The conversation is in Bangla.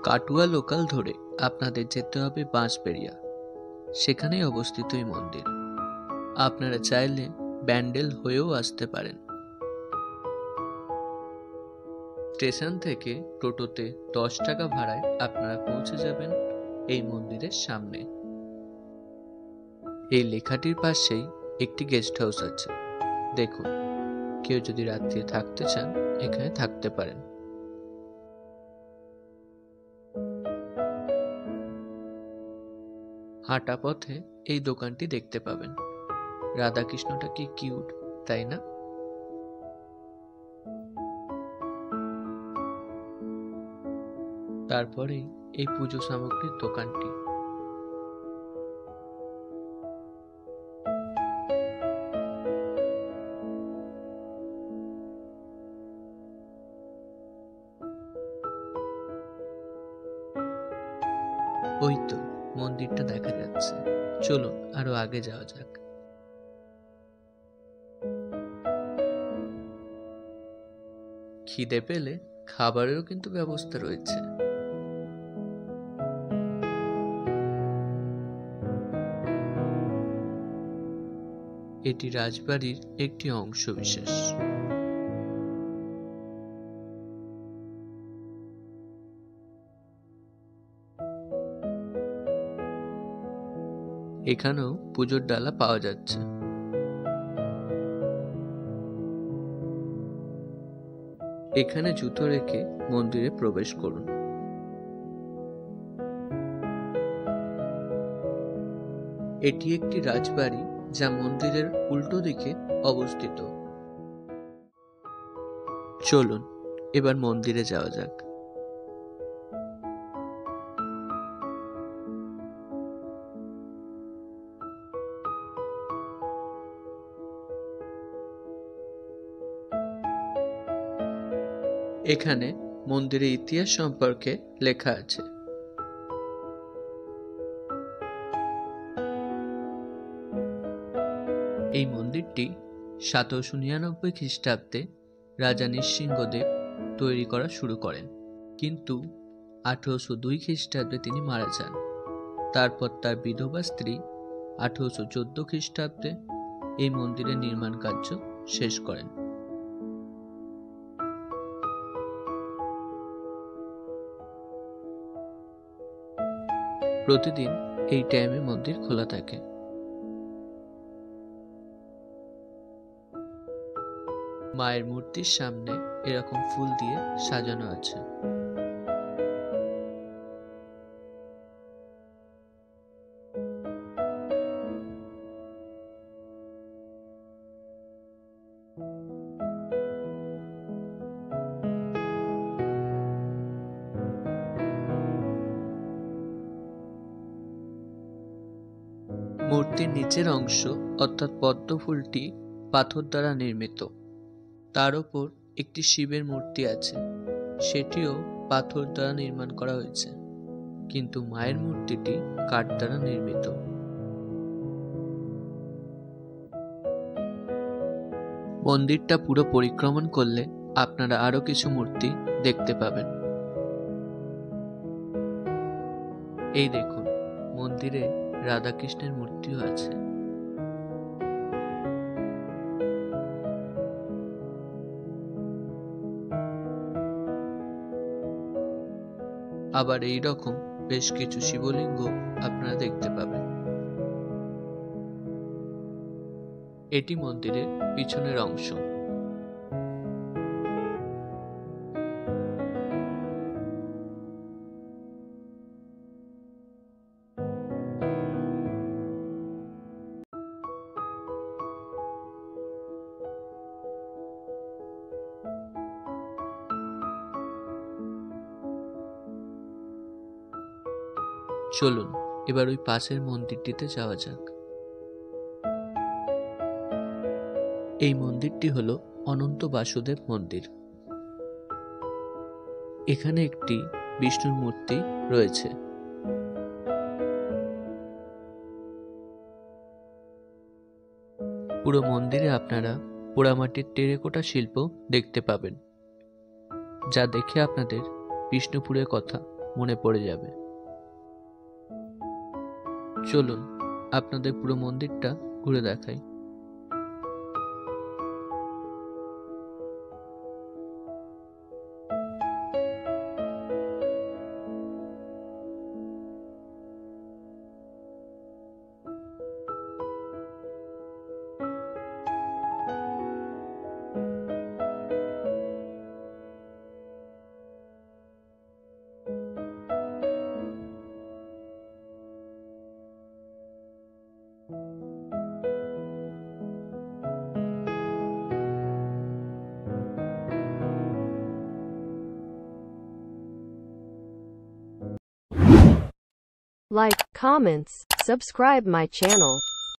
কাটুয়া লোকাল ধরে আপনাদের যেতে হবে বাঁশবেড়িয়া। সেখানেই অবস্থিত এই মন্দির। আপনারা চাইলে ব্যান্ডেল হয়েও আসতে পারেন। স্টেশন থেকে টোটোতে 10 টাকা ভাড়ায় আপনারা পৌঁছে যাবেন এই মন্দিরের সামনে। এই লেখাটির পাশেই একটি গেস্ট হাউস আছে। দেখুন, কেউ যদি রাত্রে থাকতে চান এখানে থাকতে পারেন। হাঁটা পথে এই দোকানটি দেখতে পাবেন। রাধাকৃষ্ণটা কি কিউট, তাই না? তারপরেই এই পুজো সামগ্রীর দোকানটি। ওই তো মন্দিরটা দেখা যাচ্ছে। চলুন আরো আগে যাওয়া যাক। খিদে পেলে খাবারেরও কিন্তু ব্যবস্থা রয়েছে। এটি রাজবাড়ির একটি অংশ বিশেষ। এখানেও পুজোর ডালা পাওয়া যাচ্ছে। এখানে জুতো রেখে মন্দিরে প্রবেশ করুন। এটি একটি রাজবাড়ি যা মন্দিরের উল্টো দিকে অবস্থিত। চলুন এবার মন্দিরে যাওয়া যাক। এখানে মন্দিরের ইতিহাস সম্পর্কে লেখা আছে। এই মন্দিরটি 1799 খ্রিস্টাব্দে রাজা নৃসিংহদেব তৈরি করা শুরু করেন, কিন্তু 1802 খ্রিস্টাব্দে তিনি মারা যান। তারপর তার বিধবা স্ত্রী 1814 খ্রিস্টাব্দে এই মন্দিরের নির্মাণ কার্য শেষ করেন। প্রতিদিন এই টাইমে মন্দির খোলা থাকে। মায়ের মূর্তির সামনে এরকম ফুল দিয়ে সাজানো আছে। মূর্তির নিচের অংশ অর্থাৎ পদ্ম ফুলটি পাথর দ্বারা নির্মিত। তার উপর একটি শিবের মূর্তি আছে, সেটিও পাথর দ্বারা নির্মাণ করা হয়েছে, কিন্তু মায়ের মূর্তিটি কাঠ দ্বারা নির্মিত। মন্দিরটা পুরো পরিক্রমণ করলে আপনারা আরো কিছু মূর্তি দেখতে পাবেন। এই দেখুন, মন্দিরে রাধাকৃষ্ণের মূর্তিও আছে। আবার এই রকম বেশ কিছু শিবলিঙ্গ আপনারা দেখতে পাবেন। এটি মন্দিরের পিছনের অংশ। চলুন এবার ওই পাশের মন্দিরটিতে যাওয়া যাক। এই মন্দিরটি হলো অনন্ত বাসুদেব মন্দির। এখানে একটি বিষ্ণুর মূর্তি রয়েছে। পুরো মন্দিরে আপনারা পোড়ামাটির টেরাকোটা শিল্প দেখতে পাবেন, যা দেখে আপনাদের বিষ্ণুপুরের কথা মনে পড়ে যাবে। চলুন আপনাদের পুরো মন্দিরটা ঘুরে দেখাই। Like, comments, subscribe my channel.